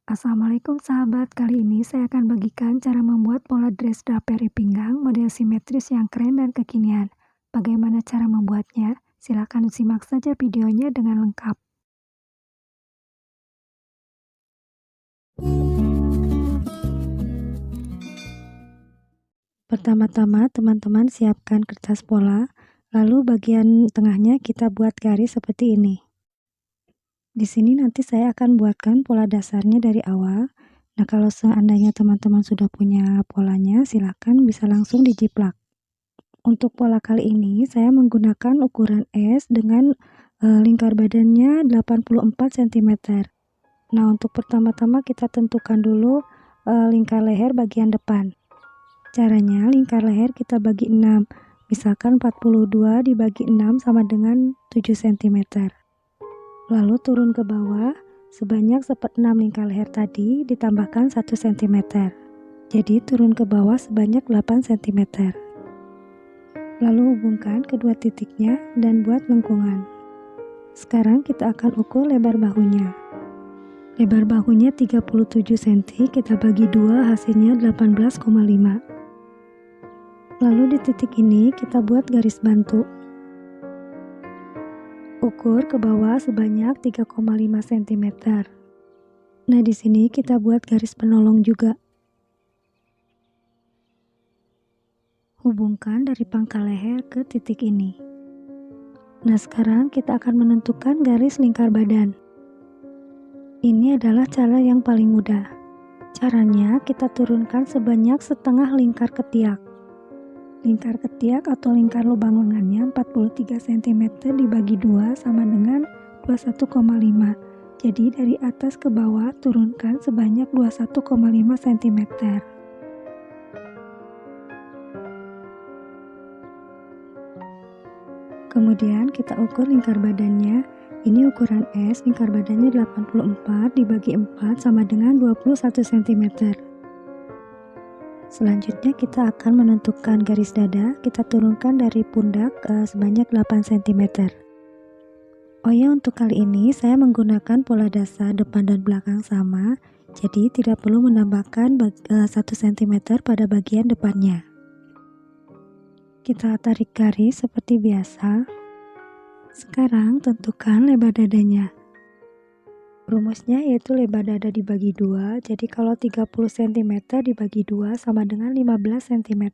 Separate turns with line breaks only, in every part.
Assalamualaikum sahabat, kali ini saya akan bagikan cara membuat pola dress draperi pinggang model simetris yang keren dan kekinian. Bagaimana cara membuatnya? Silahkan simak saja videonya dengan lengkap. Pertama-tama teman-teman siapkan kertas pola, lalu bagian tengahnya kita buat garis seperti ini. Di sini nanti saya akan buatkan pola dasarnya dari awal. Nah, kalau seandainya teman-teman sudah punya polanya, silakan bisa langsung dijiplak. Untuk pola kali ini saya menggunakan ukuran S dengan lingkar badannya 84 cm. Nah, untuk pertama-tama kita tentukan dulu lingkar leher bagian depan. Caranya lingkar leher kita bagi 6. Misalkan 42 dibagi 6 sama dengan 7 cm. Lalu turun ke bawah sebanyak 1/6 lingkar leher tadi ditambahkan 1 cm. Jadi turun ke bawah sebanyak 8 cm. Lalu hubungkan kedua titiknya dan buat lengkungan. Sekarang kita akan ukur lebar bahunya. Lebar bahunya 37 cm, kita bagi 2 hasilnya 18,5. Lalu di titik ini kita buat garis bantu. Ukur ke bawah sebanyak 3,5 cm. Nah, di sini kita buat garis penolong juga. Hubungkan dari pangkal leher ke titik ini. Nah, sekarang kita akan menentukan garis lingkar badan. Ini adalah cara yang paling mudah. Caranya kita turunkan sebanyak setengah lingkar ketiak. Lingkar ketiak atau lingkar lubang lengannya 43 cm dibagi 2 sama dengan 21,5. Jadi dari atas ke bawah turunkan sebanyak 21,5 cm. Kemudian kita ukur lingkar badannya. Ini ukuran S, lingkar badannya 84 dibagi 4 sama dengan 21 cm. Selanjutnya kita akan menentukan garis dada, kita turunkan dari pundak sebanyak 8 cm. Oh ya, untuk kali ini saya menggunakan pola dasar depan dan belakang sama, jadi tidak perlu menambahkan 1 cm pada bagian depannya. Kita tarik garis seperti biasa. Sekarang tentukan lebar dadanya. Rumusnya yaitu lebar dada dibagi 2, jadi kalau 30 cm dibagi 2 sama dengan 15 cm.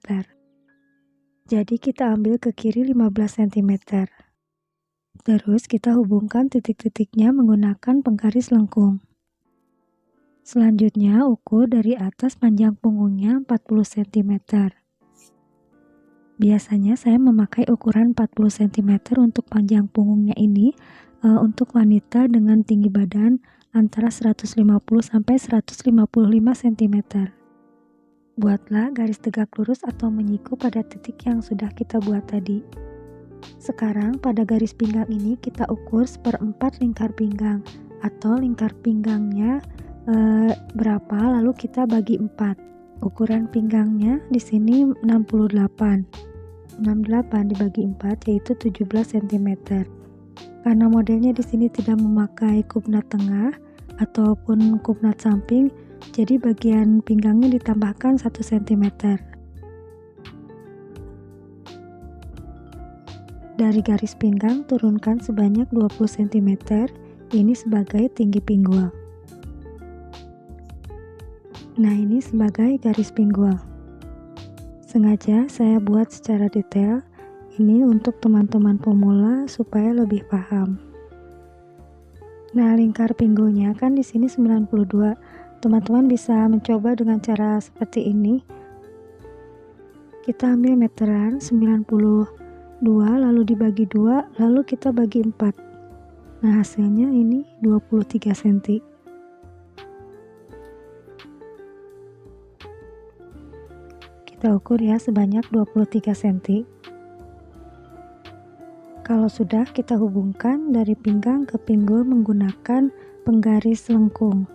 Jadi kita ambil ke kiri 15 cm. Terus kita hubungkan titik-titiknya menggunakan penggaris lengkung. Selanjutnya ukur dari atas panjang punggungnya 40 cm. Biasanya saya memakai ukuran 40 cm untuk panjang punggungnya ini. Untuk wanita dengan tinggi badan antara 150 sampai 155 cm. Buatlah garis tegak lurus atau menyiku pada titik yang sudah kita buat tadi. Sekarang pada garis pinggang ini kita ukur 1/4 lingkar pinggang atau lingkar pinggangnya berapa, lalu kita bagi 4. Ukuran pinggangnya di sini 68 dibagi 4 yaitu 17 cm. Karena modelnya di sini tidak memakai kupnat tengah ataupun kupnat samping, jadi bagian pinggangnya ditambahkan 1 cm. Dari garis pinggang turunkan sebanyak 20 cm, ini sebagai tinggi pinggul. Nah, ini sebagai garis pinggul. Sengaja saya buat secara detail. Ini untuk teman-teman pemula supaya lebih paham. Nah, lingkar pinggulnya kan di sini 92. Teman-teman bisa mencoba dengan cara seperti ini. Kita ambil meteran 92 lalu dibagi 2, lalu kita bagi 4. Nah, hasilnya ini 23 cm. Kita ukur ya sebanyak 23 cm. Kalau sudah, kita hubungkan dari pinggang ke pinggul menggunakan penggaris lengkung.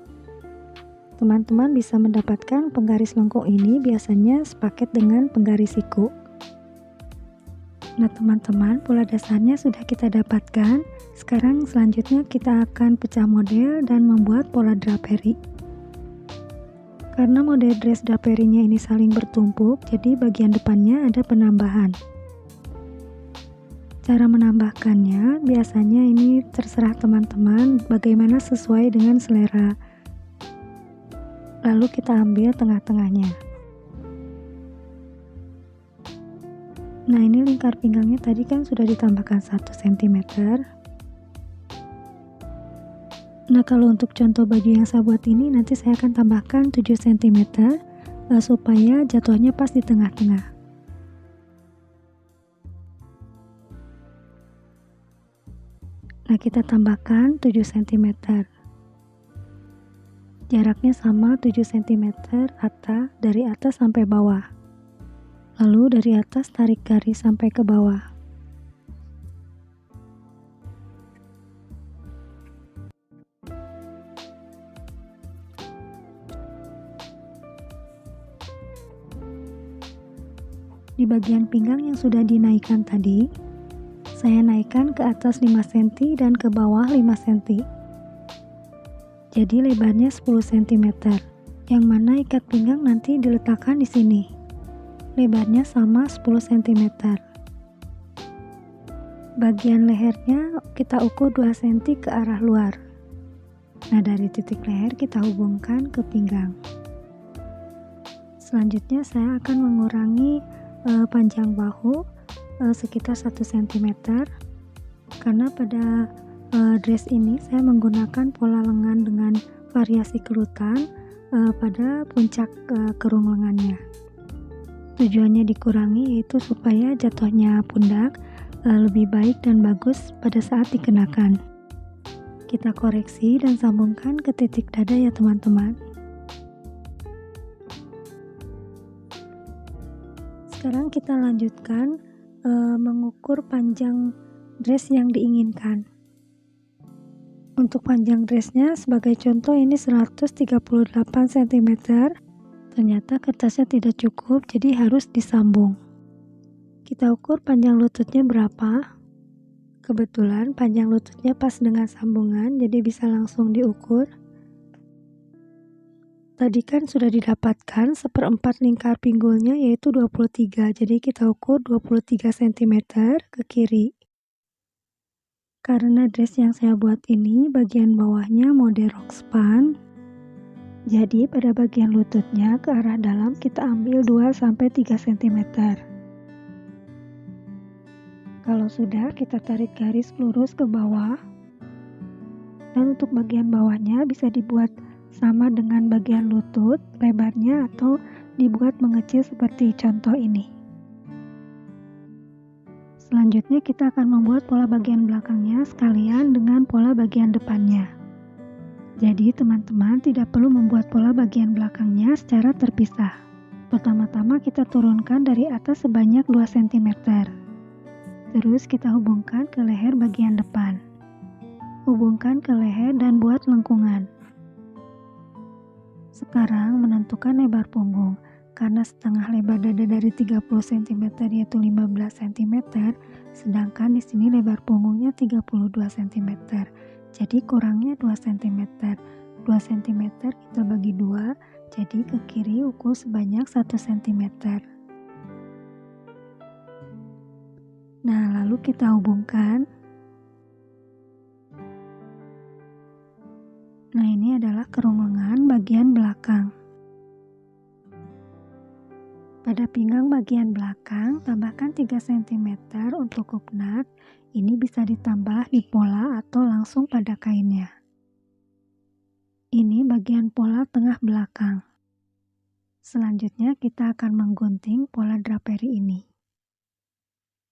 Teman-teman bisa mendapatkan penggaris lengkung ini biasanya sepaket dengan penggaris siku. Nah, teman-teman, pola dasarnya sudah kita dapatkan. Sekarang selanjutnya kita akan pecah model dan membuat pola draperi. Karena model dress draperinya ini saling bertumpuk, jadi bagian depannya ada penambahan. Cara menambahkannya biasanya ini terserah teman-teman bagaimana sesuai dengan selera. Lalu kita ambil tengah-tengahnya. Nah, ini lingkar pinggangnya tadi kan sudah ditambahkan 1 cm. Nah, kalau untuk contoh baju yang saya buat ini nanti saya akan tambahkan 7 cm supaya jatuhnya pas di tengah-tengah. Nah, kita tambahkan 7 cm. Jaraknya sama 7 cm dari atas sampai bawah. Lalu dari atas tarik garis sampai ke bawah. Di bagian pinggang yang sudah dinaikkan tadi, saya naikkan ke atas 5 cm dan ke bawah 5 cm. Jadi lebarnya 10 cm. Yang mana ikat pinggang nanti diletakkan di sini. Lebarnya sama 10 cm. Bagian lehernya kita ukur 2 cm ke arah luar. Nah, dari titik leher kita hubungkan ke pinggang. Selanjutnya saya akan mengurangi panjang bahu sekitar 1 cm karena pada dress ini saya menggunakan pola lengan dengan variasi kerutan pada puncak kerung lengannya. Tujuannya dikurangi yaitu supaya jatuhnya pundak lebih baik dan bagus pada saat dikenakan. Kita koreksi dan sambungkan ke titik dada ya teman-teman. Sekarang kita lanjutkan mengukur panjang dress yang diinginkan. Untuk panjang dressnya sebagai contoh ini 138 cm. Ternyata kertasnya tidak cukup, jadi harus disambung. Kita ukur panjang lututnya berapa. Kebetulan panjang lututnya pas dengan sambungan, jadi bisa langsung diukur. Tadi kan sudah didapatkan 1/4 lingkar pinggulnya yaitu 23, jadi kita ukur 23 cm ke kiri. Karena dress yang saya buat ini bagian bawahnya model rok span, jadi pada bagian lututnya ke arah dalam kita ambil 2-3 cm. Kalau sudah, kita tarik garis lurus ke bawah. Dan untuk bagian bawahnya bisa dibuat sama dengan bagian lutut lebarnya atau dibuat mengecil seperti contoh ini. Selanjutnya kita akan membuat pola bagian belakangnya sekalian dengan pola bagian depannya. Jadi teman-teman tidak perlu membuat pola bagian belakangnya secara terpisah. Pertama-tama kita turunkan dari atas sebanyak 2 cm. Terus kita hubungkan ke leher bagian depan. Hubungkan ke leher dan buat lengkungan. Sekarang menentukan lebar punggung. Karena setengah lebar dada dari 30 cm yaitu 15 cm, sedangkan di sini lebar punggungnya 32 cm. Jadi kurangnya 2 cm. 2 cm kita bagi 2, jadi ke kiri ukur sebanyak 1 cm. Nah, lalu kita hubungkan. Nah, ini adalah kerung lengan bagian belakang. Pada pinggang bagian belakang, tambahkan 3 cm untuk hook nut. Ini bisa ditambah di pola atau langsung pada kainnya. Ini bagian pola tengah belakang. Selanjutnya kita akan menggunting pola draperi ini.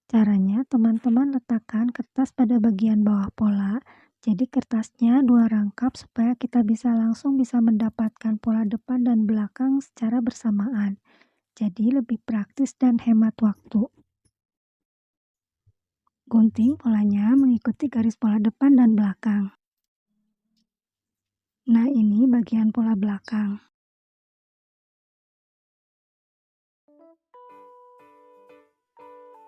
Caranya, teman-teman letakkan kertas pada bagian bawah pola. Jadi kertasnya 2 rangkap supaya kita langsung bisa mendapatkan pola depan dan belakang secara bersamaan. Jadi lebih praktis dan hemat waktu. Gunting polanya mengikuti garis pola depan dan belakang. Nah, ini bagian pola belakang.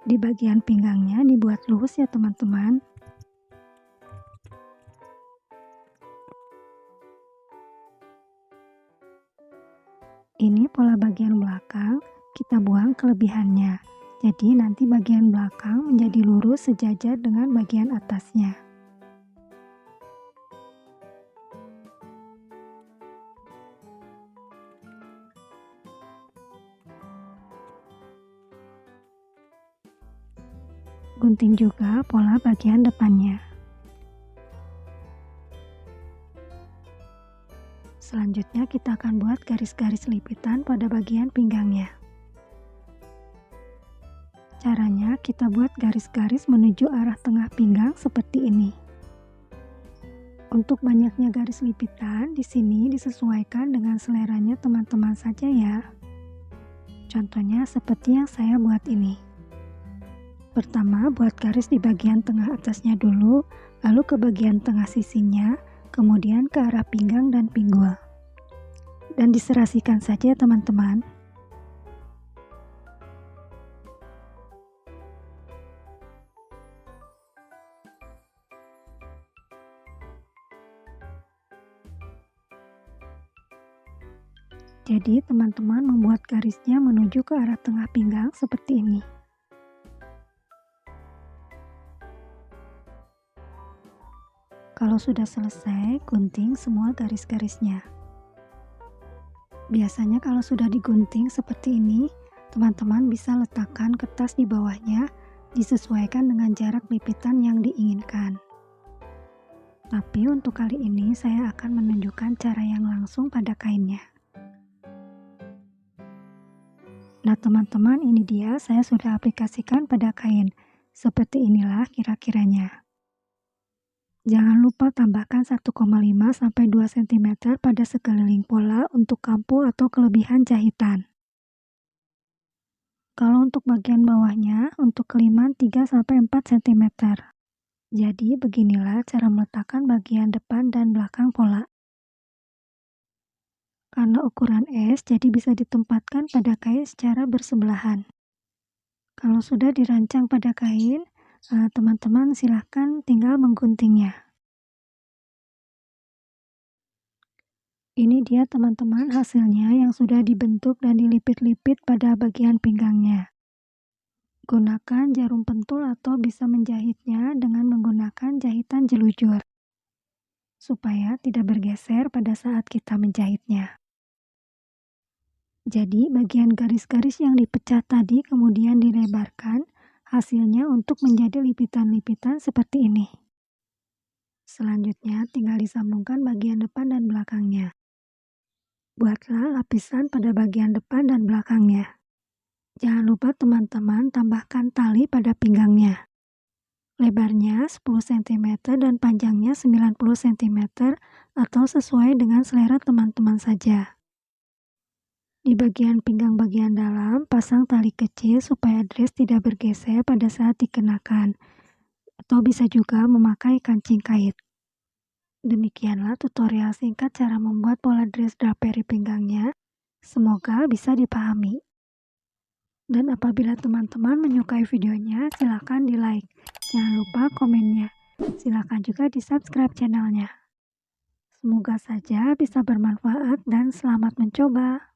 Di bagian pinggangnya dibuat lurus ya teman-teman. Ini pola bagian belakang, kita buang kelebihannya. Jadi nanti bagian belakang menjadi lurus sejajar dengan bagian atasnya. Gunting juga pola bagian depannya. Selanjutnya kita akan buat garis-garis lipitan pada bagian pinggangnya. Caranya kita buat garis-garis menuju arah tengah pinggang seperti ini. Untuk banyaknya garis lipitan di sini disesuaikan dengan seleranya teman-teman saja ya. Contohnya seperti yang saya buat ini. Pertama, buat garis di bagian tengah atasnya dulu, lalu ke bagian tengah sisinya, kemudian ke arah pinggang dan pinggul. Dan diserasikan saja teman-teman. Jadi teman-teman membuat garisnya menuju ke arah tengah pinggang seperti ini. Kalau sudah selesai, gunting semua garis-garisnya. Biasanya kalau sudah digunting seperti ini, teman-teman bisa letakkan kertas di bawahnya, disesuaikan dengan jarak lipitan yang diinginkan. Tapi untuk kali ini saya akan menunjukkan cara yang langsung pada kainnya. Nah teman-teman, ini dia saya sudah aplikasikan pada kain. Seperti inilah kira-kiranya. Jangan lupa tambahkan 1,5 sampai 2 cm pada sekeliling pola untuk kampu atau kelebihan jahitan. Kalau untuk bagian bawahnya, untuk keliman 3 sampai 4 cm. Jadi beginilah cara meletakkan bagian depan dan belakang pola. Karena ukuran S, jadi bisa ditempatkan pada kain secara bersebelahan. Kalau sudah dirancang pada kain, teman-teman silahkan tinggal mengguntingnya. Ini dia teman-teman hasilnya yang sudah dibentuk dan dilipit-lipit pada bagian pinggangnya. Gunakan jarum pentul atau bisa menjahitnya dengan menggunakan jahitan jelujur, supaya tidak bergeser pada saat kita menjahitnya. Jadi bagian garis-garis yang dipecah tadi kemudian dilebarkan, hasilnya untuk menjadi lipitan-lipitan seperti ini. Selanjutnya tinggal disambungkan bagian depan dan belakangnya. Buatlah lapisan pada bagian depan dan belakangnya. Jangan lupa teman-teman tambahkan tali pada pinggangnya. Lebarnya 10 cm dan panjangnya 90 cm atau sesuai dengan selera teman-teman saja. Di bagian pinggang bagian dalam, pasang tali kecil supaya dress tidak bergeser pada saat dikenakan, atau bisa juga memakai kancing kait. Demikianlah tutorial singkat cara membuat pola dress draperi pinggangnya. Semoga bisa dipahami. Dan apabila teman-teman menyukai videonya, silakan di like. Jangan lupa komennya. Silakan juga di subscribe channelnya. Semoga saja bisa bermanfaat dan selamat mencoba.